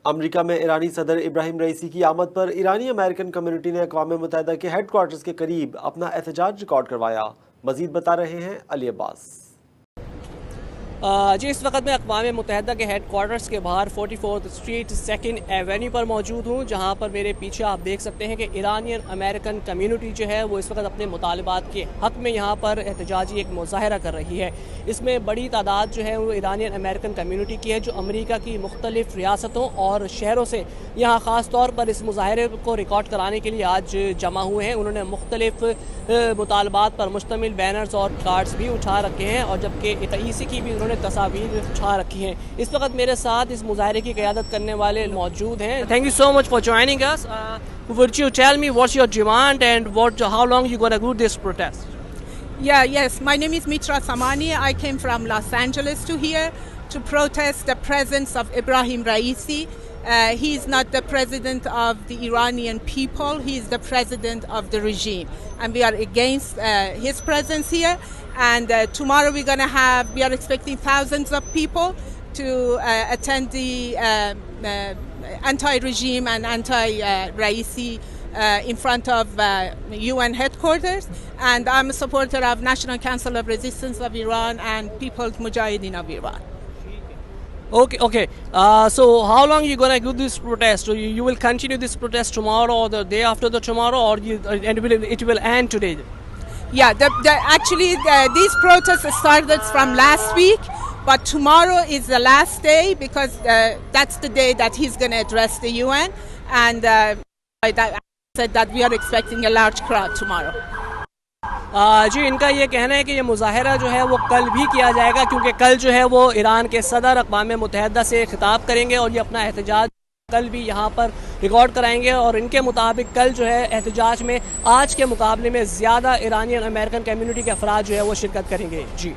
امریکہ میں ایرانی صدر ابراہیم رئیسی کی آمد پر ایرانی امریکن کمیونٹی نے اقوام متحدہ کے ہیڈ کوارٹرز کے قریب اپنا احتجاج ریکارڈ کروایا. مزید بتا رہے ہیں علی عباس. جی اس وقت میں اقوام متحدہ کے ہیڈ کوارٹرز کے باہر 44 اسٹریٹ سیکنڈ ایونیو پر موجود ہوں، جہاں پر میرے پیچھے آپ دیکھ سکتے ہیں کہ ایرانین امریکن کمیونٹی جو ہے وہ اس وقت اپنے مطالبات کے حق میں یہاں پر احتجاجی ایک مظاہرہ کر رہی ہے. اس میں بڑی تعداد جو ہے وہ ایرانین امریکن کمیونٹی کی ہے، جو امریکہ کی مختلف ریاستوں اور شہروں سے یہاں خاص طور پر اس مظاہرے کو ریکارڈ کرانے کے لیے آج جمع ہوئے ہیں. انہوں نے مختلف مطالبات پر مشتمل بینرز اور کارڈز بھی اٹھا رکھے ہیں، اور جبکہ رئیسی کی بھی انہوں نے تصاویر اٹھا رکھی ہیں. اس وقت میرے ساتھ اس مظاہرے کی قیادت کرنے والے موجود ہیں. Thank you so much for joining us. Would you tell me what's your demand and how long you going to do this protest? Yes. My name is Mitra Samani. I came from Los Angeles to here to protest the presence of Ibrahim Raisi. He is not the president of the Iranian people. He is the president of the regime. And we are against his presence here. And tomorrow we are expecting thousands of people to attend the anti-regime and anti-Raisi in front of UN headquarters. And I'm a supporter of National Council of Resistance of Iran and People's Mujahideen of Iran. Okay. So how long you going to do this protest? So you will continue this protest tomorrow or the day after the tomorrow, or it will end today? Yeah, actually these protests started from last week, but tomorrow is the last day because that's the day that he's going to address the UN, and I said that we are expecting a large crowd tomorrow. جی ان کا یہ کہنا ہے کہ یہ مظاہرہ جو ہے وہ کل بھی کیا جائے گا، کیونکہ کل جو ہے وہ ایران کے صدر اقوام متحدہ سے خطاب کریں گے اور یہ اپنا احتجاج کل بھی یہاں پر ریکارڈ کرائیں گے. اور ان کے مطابق کل جو ہے احتجاج میں آج کے مقابلے میں زیادہ ایرانی امریکن کمیونٹی کے افراد جو ہے وہ شرکت کریں گے. جی